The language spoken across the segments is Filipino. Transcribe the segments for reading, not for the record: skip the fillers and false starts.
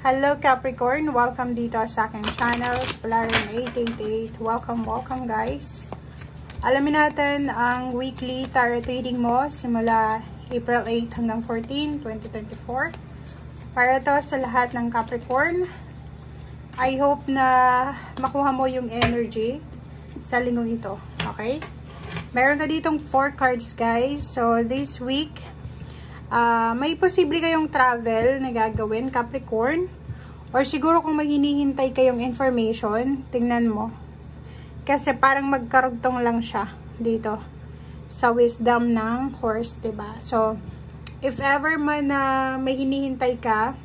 Hello Capricorn, welcome dito sa aking channel, Polarin888. Welcome guys. Alamin natin ang weekly tarot reading mo simula April 8 hanggang 14, 2024. Para to sa lahat ng Capricorn. I hope na makuha mo yung energy sa linggong ito. Okay? Meron ka ditong 4 cards guys. So this week, may posible kayong travel na gagawin, Capricorn. Or siguro kung may hinihintay kayong information, tingnan mo. Kasi parang magkarugtong lang siya dito sa wisdom ng horse, diba? So, if ever man na may hinihintay ka,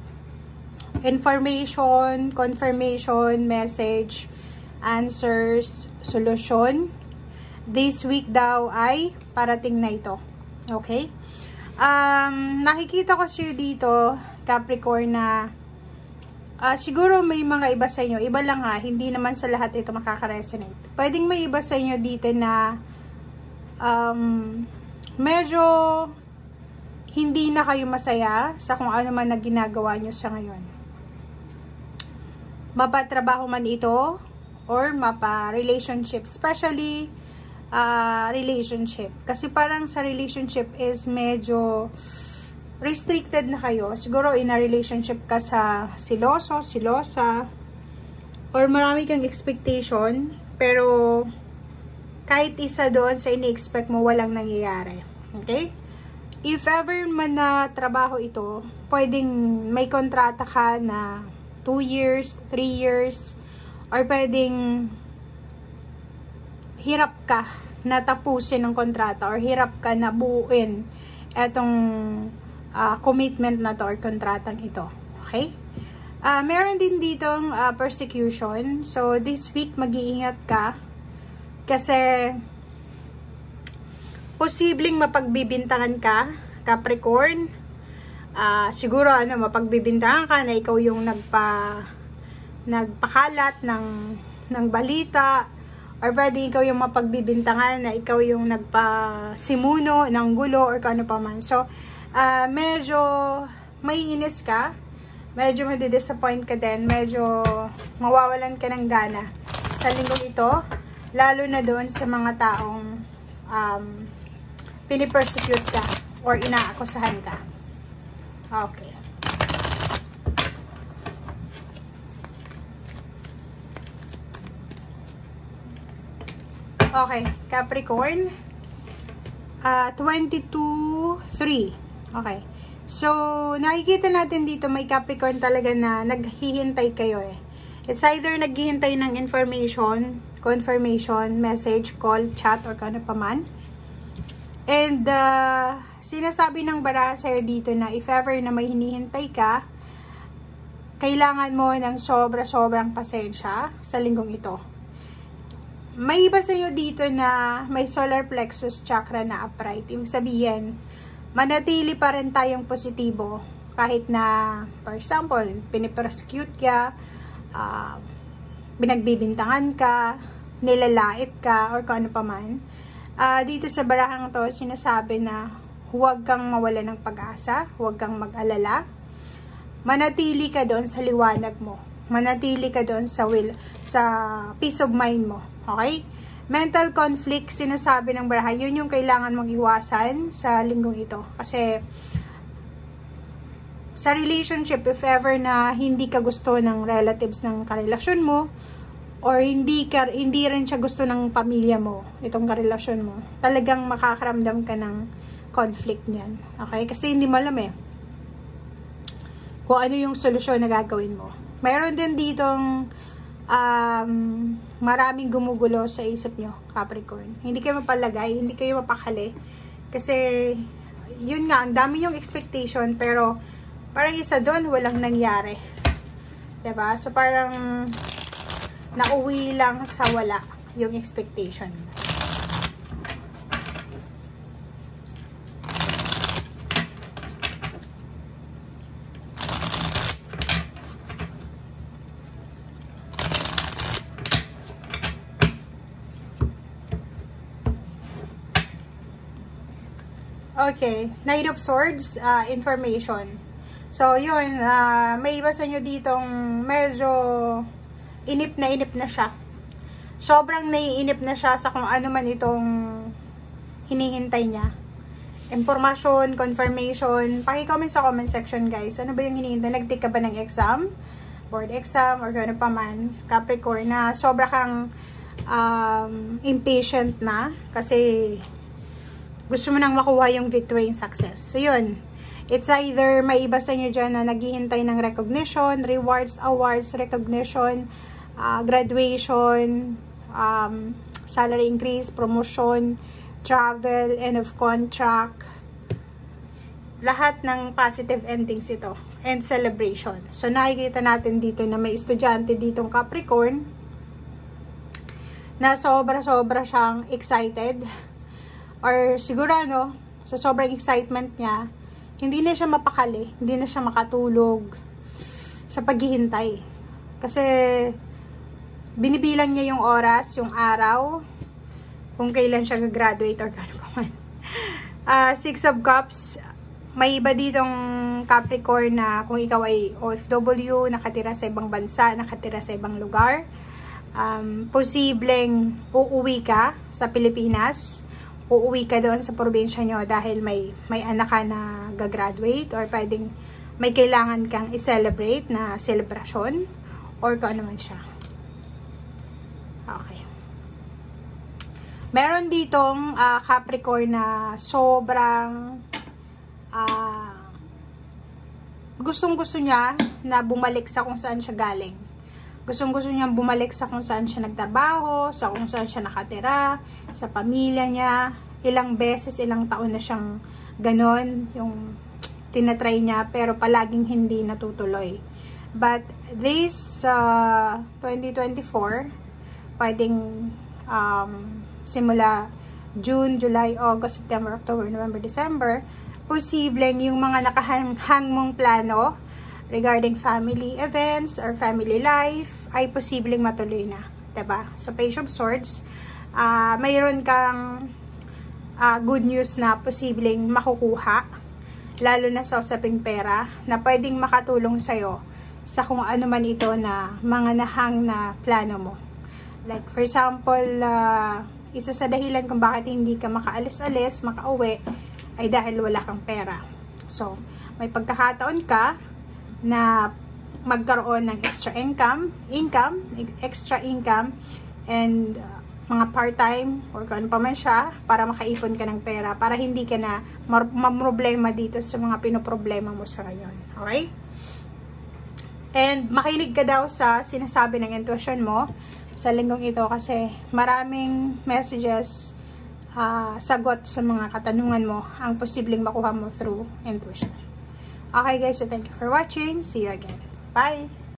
information, confirmation, message, answers, solution, this week daw ay parating na ito. Okay? Nakikita ko siya dito, Capricorn, na siguro may mga iba sa inyo, iba lang ha, hindi naman sa lahat ito makaka-resonate. Pwedeng may iba sa inyo dito na medyo hindi na kayo masaya sa kung ano man na ginagawa nyo sa ngayon. Mapatrabaho man ito or mapa-relationship, especially relationship. Kasi parang sa relationship is medyo restricted na kayo. Siguro in a relationship ka sa siloso, silosa, or marami kang expectation, pero kahit isa doon sa ini-expect mo, walang nangyayari. Okay? If ever man na trabaho ito, pwedeng may kontrata ka na 2 years, 3 years, or pwedeng hirap ka na tapusin ng kontrata or hirap ka na buuin etong commitment na to or kontratang ito. Okay? Meron din ditong persecution. So, this week, mag-iingat ka. Kasi, posibleng mapagbibintangan ka, Capricorn. Siguro, mapagbibintangan ka na ikaw yung nagpakalat ng balita. Or pwede ikaw yung mapagbibintangan na ikaw yung nagpasimuno ng gulo or kano pa man. So, medyo may inis ka, medyo madidisappoint ka din, medyo mawawalan ka ng gana sa linggong ito, lalo na doon sa mga taong pinipersecute ka or inaakusahan ka. Okay. Okay, Capricorn, 22-3. Okay. So, nakikita natin dito may Capricorn talaga na naghihintay kayo eh. It's either naghihintay ng information, confirmation, message, call, chat, or kano pa man. And, sinasabi ng baraha sa'yo dito na if ever na may hinihintay ka, kailangan mo ng sobra-sobrang pasensya sa linggong ito. May iba sa inyo dito na may solar plexus chakra na upright. Ibig sabihin, manatili pa rin tayong positibo kahit na, for example, pinipersecute ka, binagbibintangan ka, nilalait ka, or kung ano pa man. Dito sa barahang to, sinasabi na huwag kang mawala ng pag-asa, huwag kang mag-alala. Manatili ka doon sa liwanag mo. Manatili ka doon sa peace of mind mo. Okay? Mental conflict, sinasabi ng baraha, yun yung kailangan mong iwasan sa linggong ito. Kasi, sa relationship, if ever na hindi ka gusto ng relatives ng karelasyon mo, or hindi rin siya gusto ng pamilya mo, itong karelasyon mo, talagang makakaramdam ka ng conflict niyan. Okay? Kasi hindi mo alam eh, kung ano yung solusyon na gagawin mo. Mayroon din ditong maraming gumugulo sa isip nyo, Capricorn. Hindi kayo mapalagay, hindi kayo mapakali. Kasi, yun nga, ang dami yung expectation, pero parang isa doon, walang nangyari. Diba? So, parang nauwi lang sa wala yung expectation. Okay, Knight of Swords, information. So, yun, may iba sa inyo ditong medyo inip na siya. Sobrang naiinip na siya sa kung ano man itong hinihintay niya. Information, confirmation, paki-comment sa comment section guys. Ano ba yung hinihintay? Nag-take ka ba ng exam? Board exam, or gano'n pa man, Capricorn, na sobra kang impatient na kasi gusto mo nang makuha yung victory and success. So, yun. It's either may iba sa inyo dyan na naghihintay ng recognition, rewards, awards, recognition, graduation, salary increase, promotion, travel, end of contract. Lahat ng positive endings ito. And celebration. So, nakikita natin dito na may estudyante ditong Capricorn na sobra-sobra siyang excited. Or siguro sa sobrang excitement niya, hindi na siya mapakali, hindi na siya makatulog sa paghihintay. Kasi binibilang niya yung oras, yung araw, kung kailan siya gagraduate or gano'n pa man. Six of Cups, may iba ditong Capricorn na kung ikaw ay OFW, nakatira sa ibang bansa, nakatira sa ibang lugar, posibleng uuwi ka sa Pilipinas, uuwi ka doon sa probinsya nyo dahil may anak ka na gagraduate, or pwedeng may kailangan kang i-celebrate na celebration, or kung ano man siya. Okay. Meron ditong Capricorn na sobrang gustong-gusto niya na bumalik sa kung saan siya galing. Gustong-gusto niya bumalik sa kung saan siya nagtrabaho, sa kung saan siya nakatira, sa pamilya niya. Ilang beses, ilang taon na siyang ganon, yung tinatry niya, pero palaging hindi natutuloy. But this 2024, pwedeng simula June, July, August, September, October, November, December, posibleng yung mga nakahanghang mong plano regarding family events or family life ay posibleng matuloy na, diba? So, Page of Swords, mayroon kang good news na posibleng makukuha, lalo na sa usaping pera, na pwedeng makatulong sa'yo sa kung ano man ito na mga nahang na plano mo. Like, for example, isa sa dahilan kung bakit hindi ka makaalis-alis, makauwi, ay dahil wala kang pera. So, may pagkakataon ka na magkaroon ng extra income, and mga part-time or kung ano pa man siya, para makaipon ka ng pera, para hindi ka na mamroblema dito sa mga pinoproblema mo sa ngayon. Okay? And makinig ka daw sa sinasabi ng intuition mo sa linggong ito, kasi maraming messages, sagot sa mga katanungan mo ang posibleng makuha mo through intuition. Okay guys, so thank you for watching. See you again. Bye!